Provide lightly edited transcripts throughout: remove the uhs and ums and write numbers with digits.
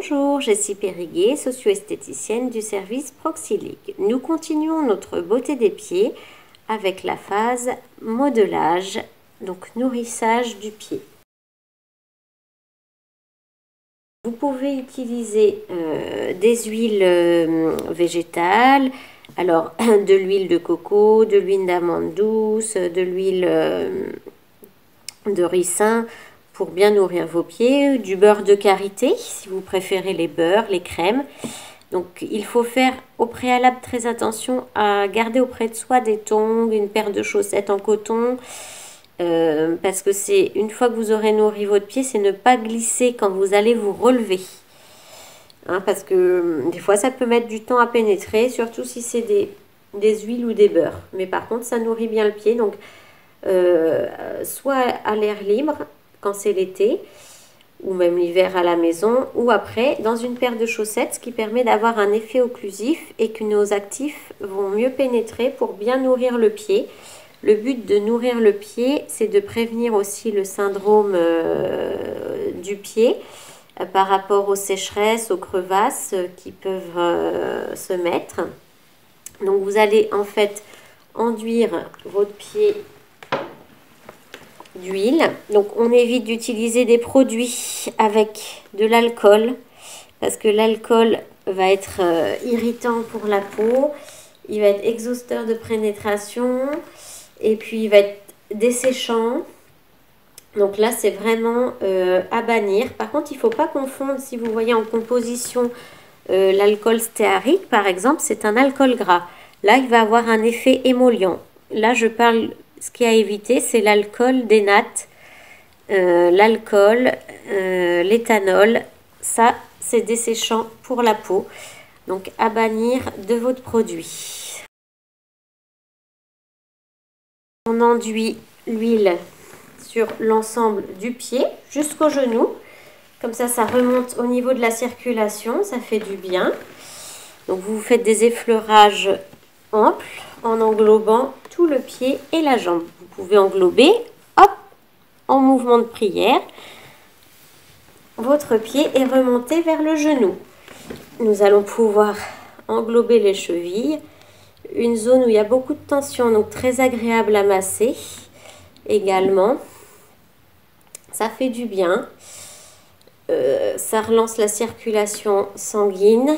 Bonjour, Jessie Périguet, socio-esthéticienne du service Proxilic. Nous continuons notre beauté des pieds avec la phase modelage, donc nourrissage du pied. Vous pouvez utiliser des huiles végétales, alors de l'huile de coco, de l'huile d'amande douce, de l'huile de ricin pour bien nourrir vos pieds, du beurre de karité si vous préférez les beurres, les crèmes. Donc il faut faire au préalable très attention à garder auprès de soi des tongs, une paire de chaussettes en coton, parce que c'est une fois que vous aurez nourri votre pied, c'est ne pas glisser quand vous allez vous relever. Hein, parce que des fois ça peut mettre du temps à pénétrer, surtout si c'est des huiles ou des beurres. Mais par contre ça nourrit bien le pied, donc soit à l'air libre quand c'est l'été, ou même l'hiver à la maison, ou après dans une paire de chaussettes, ce qui permet d'avoir un effet occlusif et que nos actifs vont mieux pénétrer pour bien nourrir le pied. Le but de nourrir le pied, c'est de prévenir aussi le syndrome du pied par rapport aux sécheresses, aux crevasses qui peuvent se mettre. Donc vous allez en fait enduire votre pied d'huile. Donc on évite d'utiliser des produits avec de l'alcool parce que l'alcool va être irritant pour la peau, il va être exhausteur de pénétration et puis il va être desséchant. Donc là c'est vraiment à bannir. Par contre il ne faut pas confondre, si vous voyez en composition l'alcool stéarique par exemple, c'est un alcool gras. Là il va avoir un effet émollient. Là je parle... Ce qui a évité, c'est l'alcool des nattes, l'alcool, l'éthanol. Ça, c'est desséchant pour la peau. Donc, à bannir de votre produit. On enduit l'huile sur l'ensemble du pied jusqu'au genou. Comme ça, ça remonte au niveau de la circulation. Ça fait du bien. Donc, vous faites des effleurages amples en englobant tout le pied et la jambe. Vous pouvez englober, hop, en mouvement de prière, votre pied et remonter vers le genou. Nous allons pouvoir englober les chevilles, une zone où il y a beaucoup de tension, donc très agréable à masser également. Ça fait du bien. Ça relance la circulation sanguine.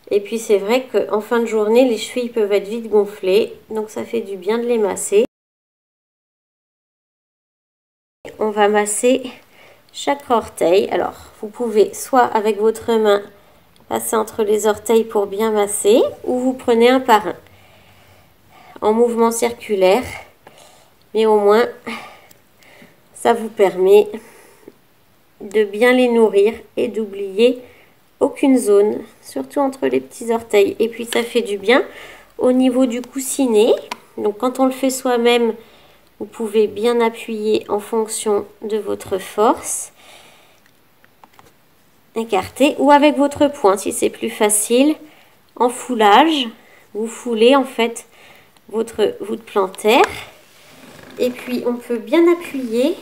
Et puis c'est vrai qu'en fin de journée, les chevilles peuvent être vite gonflées, donc ça fait du bien de les masser. On va masser chaque orteil. Alors, vous pouvez soit avec votre main passer entre les orteils pour bien masser, ou vous prenez un par un, en mouvement circulaire. Mais au moins, ça vous permet de bien les nourrir et d'oublier aucune zone, surtout entre les petits orteils. Et puis ça fait du bien au niveau du coussinet. Donc quand on le fait soi-même, vous pouvez bien appuyer en fonction de votre force. Écarter ou avec votre poing si c'est plus facile. En foulage, vous foulez en fait votre voûte plantaire. Et puis on peut bien appuyer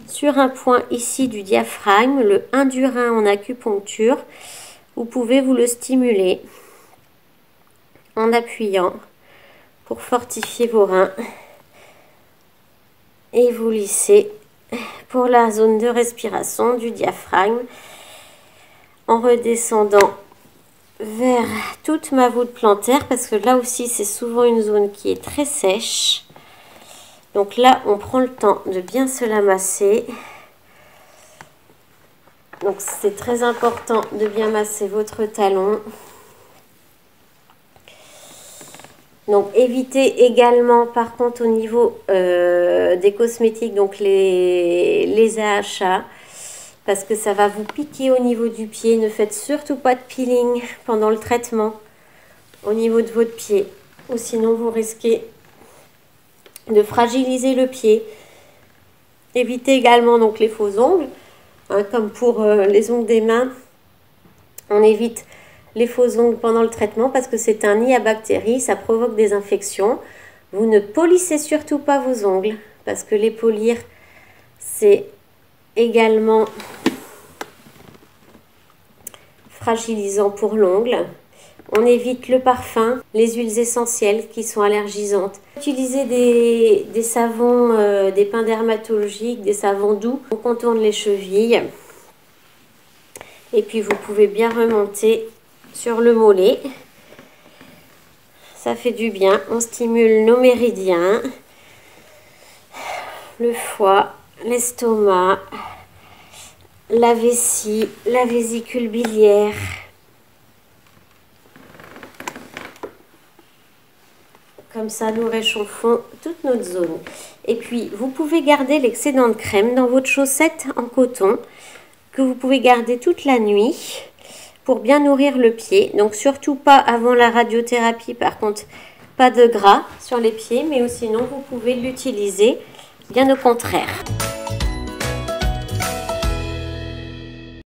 sur un point ici du diaphragme, le 1 du rein en acupuncture. Vous pouvez vous le stimuler en appuyant pour fortifier vos reins. Et vous lissez pour la zone de respiration du diaphragme en redescendant vers toute ma voûte plantaire parce que là aussi c'est souvent une zone qui est très sèche. Donc là, on prend le temps de bien se la masser. Donc c'est très important de bien masser votre talon. Donc évitez également, par contre, au niveau des cosmétiques, donc les AHA, parce que ça va vous piquer au niveau du pied. Ne faites surtout pas de peeling pendant le traitement au niveau de votre pied, ou sinon vous risquez de fragiliser le pied. Évitez également donc les faux ongles, hein, comme pour les ongles des mains. On évite les faux ongles pendant le traitement parce que c'est un nid à bactéries, ça provoque des infections. Vous ne polissez surtout pas vos ongles parce que les polir, c'est également fragilisant pour l'ongle. On évite le parfum, les huiles essentielles qui sont allergisantes. Utilisez des savons, des pains dermatologiques, des savons doux. On contourne les chevilles. Et puis vous pouvez bien remonter sur le mollet. Ça fait du bien. On stimule nos méridiens, le foie, l'estomac, la vessie, la vésicule biliaire. Comme ça, nous réchauffons toute notre zone. Et puis, vous pouvez garder l'excédent de crème dans votre chaussette en coton que vous pouvez garder toute la nuit pour bien nourrir le pied. Donc, surtout pas avant la radiothérapie. Par contre, pas de gras sur les pieds, mais sinon, vous pouvez l'utiliser bien au contraire.